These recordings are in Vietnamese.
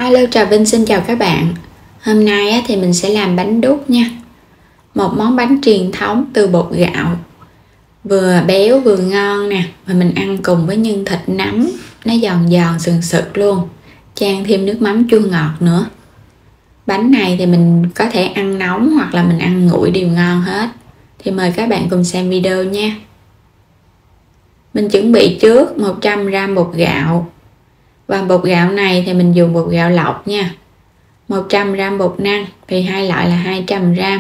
Hello, Trà Vinh xin chào các bạn. Hôm nay thì mình sẽ làm bánh đúc nha. Một món bánh truyền thống từ bột gạo, vừa béo vừa ngon nè, và mình ăn cùng với nhân thịt nấm, nó giòn giòn sừng sực luôn, chan thêm nước mắm chua ngọt nữa. Bánh này thì mình có thể ăn nóng hoặc là mình ăn nguội đều ngon hết. Thì mời các bạn cùng xem video nha. Mình chuẩn bị trước 100g bột gạo. Và bột gạo này thì mình dùng bột gạo lọc nha. 100g bột năng thì hai loại là 200g.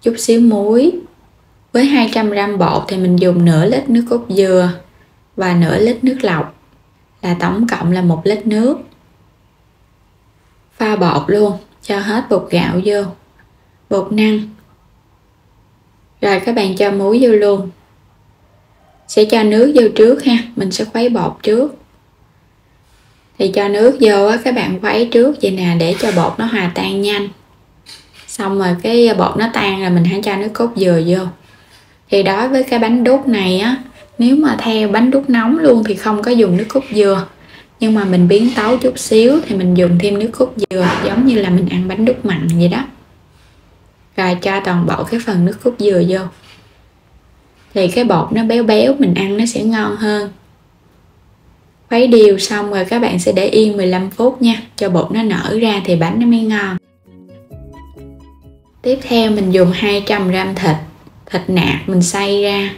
Chút xíu muối. Với 200g bột thì mình dùng nửa lít nước cốt dừa và nửa lít nước lọc, là tổng cộng là 1 lít nước. Pha bột luôn, cho hết bột gạo vô, bột năng. Rồi các bạn cho muối vô luôn. Sẽ cho nước vô trước ha, mình sẽ khuấy bột trước. Thì cho nước vô á, các bạn khuấy trước vậy nè, để cho bột nó hòa tan nhanh. Xong rồi cái bột nó tan rồi mình hãy cho nước cốt dừa vô. Thì đối với cái bánh đúc này á, nếu mà theo bánh đúc nóng luôn thì không có dùng nước cốt dừa. Nhưng mà mình biến tấu chút xíu thì mình dùng thêm nước cốt dừa, giống như là mình ăn bánh đúc mặn vậy đó. Rồi cho toàn bộ cái phần nước cốt dừa vô. Thì cái bột nó béo béo, mình ăn nó sẽ ngon hơn. Khuấy đều xong rồi các bạn sẽ để yên 15 phút nha, cho bột nó nở ra thì bánh nó mới ngon. Tiếp theo mình dùng 200g thịt nạc mình xay ra.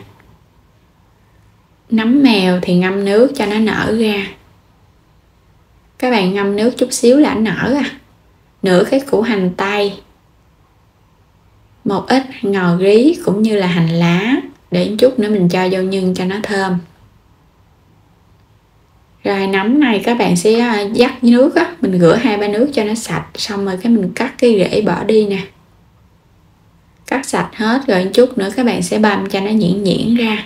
Nấm mèo thì ngâm nước cho nó nở ra. Các bạn ngâm nước chút xíu là nó nở à. Nửa cái củ hành tây, một ít ngò rí cũng như là hành lá, để chút nữa mình cho vô nhân cho nó thơm. Rồi nấm này các bạn sẽ vắt nước á, mình rửa 2-3 nước cho nó sạch, xong rồi cái mình cắt cái rễ bỏ đi nè. Cắt sạch hết rồi chút nữa các bạn sẽ băm cho nó nhuyễn nhuyễn ra.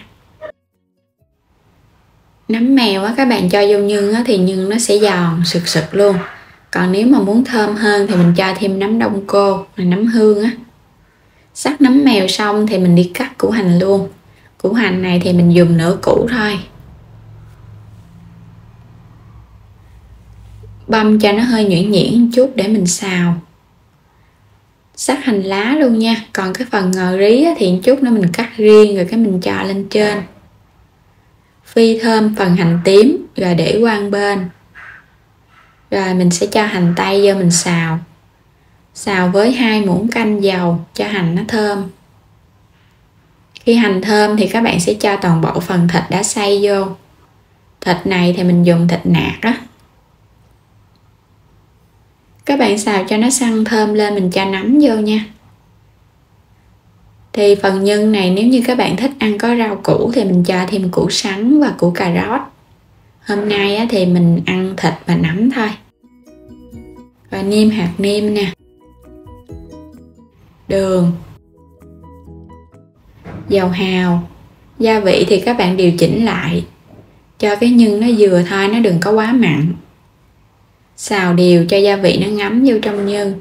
Nấm mèo á, các bạn cho vô nhân á, thì nhân nó sẽ giòn sực sực luôn. Còn nếu mà muốn thơm hơn thì mình cho thêm nấm đông cô, là nấm hương á. Sắc nấm mèo xong thì mình đi cắt củ hành luôn. Củ hành này thì mình dùng nửa củ thôi. Băm cho nó hơi nhuyễn nhuyễn chút để mình xào. Sắc hành lá luôn nha. Còn cái phần ngò rí thì chút nữa mình cắt riêng rồi cái mình cho lên trên. Phi thơm phần hành tím rồi để qua một bên. Rồi mình sẽ cho hành tây vô mình xào. Xào với 2 muỗng canh dầu cho hành nó thơm. Khi hành thơm thì các bạn sẽ cho toàn bộ phần thịt đã xay vô. Thịt này thì mình dùng thịt nạc á. Các bạn xào cho nó săn thơm lên, mình cho nấm vô nha. Thì phần nhân này nếu như các bạn thích ăn có rau củ thì mình cho thêm củ sắn và củ cà rốt. Hôm nay thì mình ăn thịt và nấm thôi. Và nêm hạt nêm nè. Đường. Dầu hào. Gia vị thì các bạn điều chỉnh lại. Cho cái nhân nó vừa thôi, nó đừng có quá mặn. Xào đều cho gia vị nó ngấm vô trong nhân.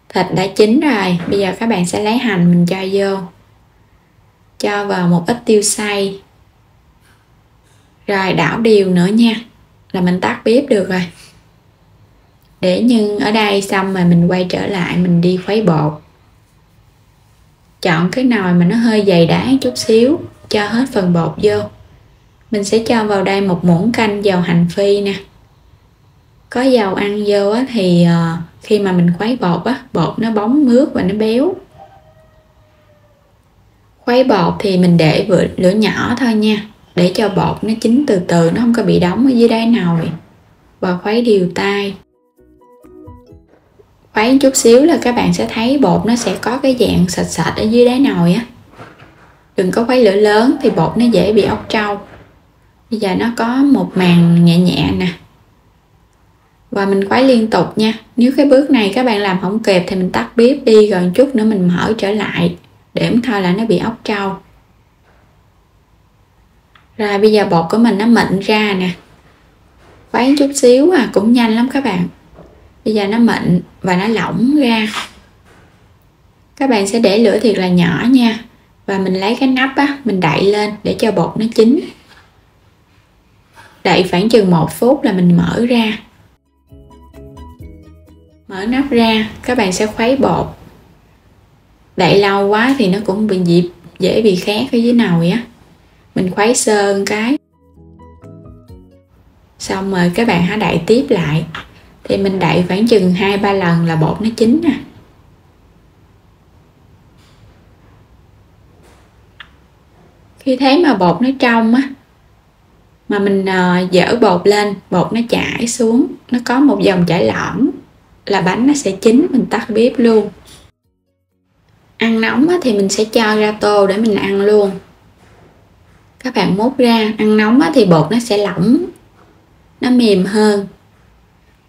Thịt đã chín rồi, bây giờ các bạn sẽ lấy hành mình cho vô. Cho vào một ít tiêu xay. Rồi đảo đều nữa nha, là mình tắt bếp được rồi. Để nhân ở đây xong rồi mình quay trở lại mình đi khuấy bột. Chọn cái nồi mà nó hơi dày đá chút xíu, cho hết phần bột vô. Mình sẽ cho vào đây 1 muỗng canh dầu hành phi nè. Có dầu ăn vô á, thì khi mà mình khuấy bột á, bột nó bóng mướt và nó béo. Khuấy bột thì mình để lửa nhỏ thôi nha, để cho bột nó chín từ từ, nó không có bị đóng ở dưới đáy nồi. Và khuấy đều tay. Khuấy chút xíu là các bạn sẽ thấy bột nó sẽ có cái dạng sệt sệt ở dưới đáy nồi á. Đừng có khuấy lửa lớn thì bột nó dễ bị ốc trâu. Bây giờ nó có một màng nhẹ nhẹ nè. Và mình khuấy liên tục nha. Nếu cái bước này các bạn làm không kịp thì mình tắt bếp đi, rồi chút nữa mình mở trở lại, để thôi là nó bị ốc trâu. Rồi bây giờ bột của mình nó mịn ra nè. Khuấy chút xíu cũng nhanh lắm các bạn. Bây giờ nó mịn và nó lỏng ra. Các bạn sẽ để lửa thiệt là nhỏ nha. Và mình lấy cái nắp mình đậy lên để cho bột nó chín. Đậy khoảng chừng 1 phút là mình mở ra. mở nắp ra, các bạn sẽ khuấy bột. Đậy lâu quá thì nó cũng dễ bị khét ở dưới nồi á. Mình khuấy sơ cái. Xong rồi các bạn hãy đậy tiếp lại. Thì mình đậy khoảng chừng 2-3 lần là bột nó chín nè. Khi thấy mà bột nó trong á, mà mình dỡ bột lên, bột nó chảy xuống, nó có một dòng chảy lõm là bánh nó sẽ chín, mình tắt bếp luôn. Ăn nóng á, thì mình sẽ cho ra tô để mình ăn luôn. Các bạn múc ra, ăn nóng á, thì bột nó sẽ lỏng, nó mềm hơn.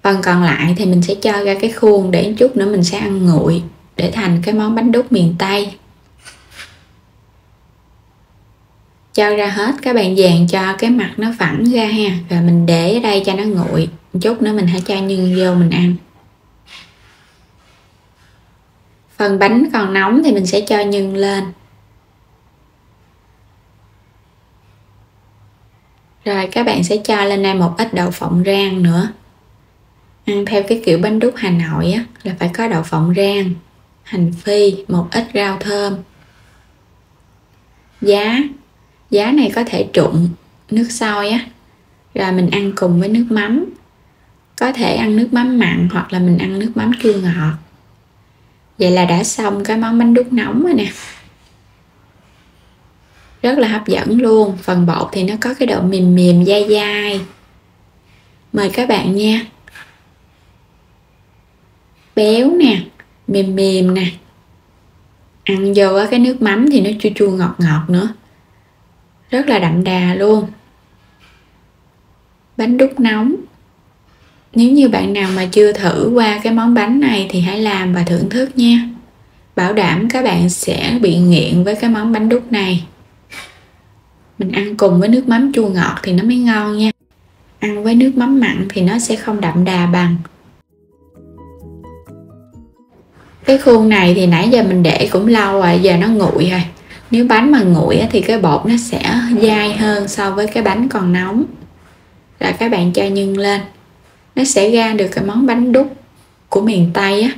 Phần còn lại thì mình sẽ cho ra cái khuôn để chút nữa mình sẽ ăn nguội để thành cái món bánh đúc miền Tây. Cho ra hết, các bạn dàn cho cái mặt nó phẳng ra ha, rồi mình để ở đây cho nó nguội. Chút nữa mình hãy cho nhân vô mình ăn. Phần bánh còn nóng thì mình sẽ cho nhân lên. Rồi các bạn sẽ cho lên đây một ít đậu phộng rang nữa. Ăn theo cái kiểu bánh đúc Hà Nội á, là phải có đậu phộng rang, hành phi, một ít rau thơm. Giá này có thể trụng nước sôi á, rồi mình ăn cùng với nước mắm. Có thể ăn nước mắm mặn hoặc là mình ăn nước mắm chua ngọt. Vậy là đã xong cái món bánh đúc nóng rồi nè. Rất là hấp dẫn luôn. Phần bột thì nó có cái độ mềm mềm dai dai. Mời các bạn nha. Béo nè, mềm mềm nè. Ăn vô cái nước mắm thì nó chua chua ngọt ngọt nữa. Rất là đậm đà luôn. Bánh đúc nóng. Nếu như bạn nào mà chưa thử qua cái món bánh này thì hãy làm và thưởng thức nha. Bảo đảm các bạn sẽ bị nghiện với cái món bánh đúc này. Mình ăn cùng với nước mắm chua ngọt thì nó mới ngon nha. Ăn với nước mắm mặn thì nó sẽ không đậm đà bằng. Cái khuôn này thì nãy giờ mình để cũng lâu rồi, giờ nó nguội rồi. Nếu bánh mà nguội thì cái bột nó sẽ dai hơn so với cái bánh còn nóng. Rồi các bạn cho nhân lên. Nó sẽ ra được cái món bánh đúc của miền Tây á,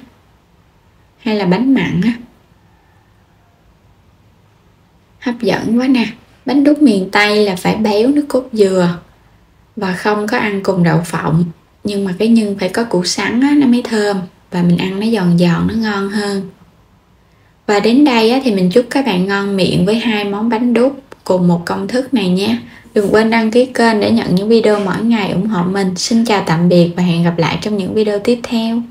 hay là bánh mặn á. Hấp dẫn quá nè. Bánh đúc miền Tây là phải béo nước cốt dừa và không có ăn cùng đậu phộng, nhưng mà cái nhân phải có củ sắn á, nó mới thơm và mình ăn nó giòn giòn, nó ngon hơn. Và đến đây á, thì mình chúc các bạn ngon miệng với hai món bánh đúc cùng một công thức này nhé. Đừng quên đăng ký kênh để nhận những video mỗi ngày ủng hộ mình. Xin chào tạm biệt và hẹn gặp lại trong những video tiếp theo.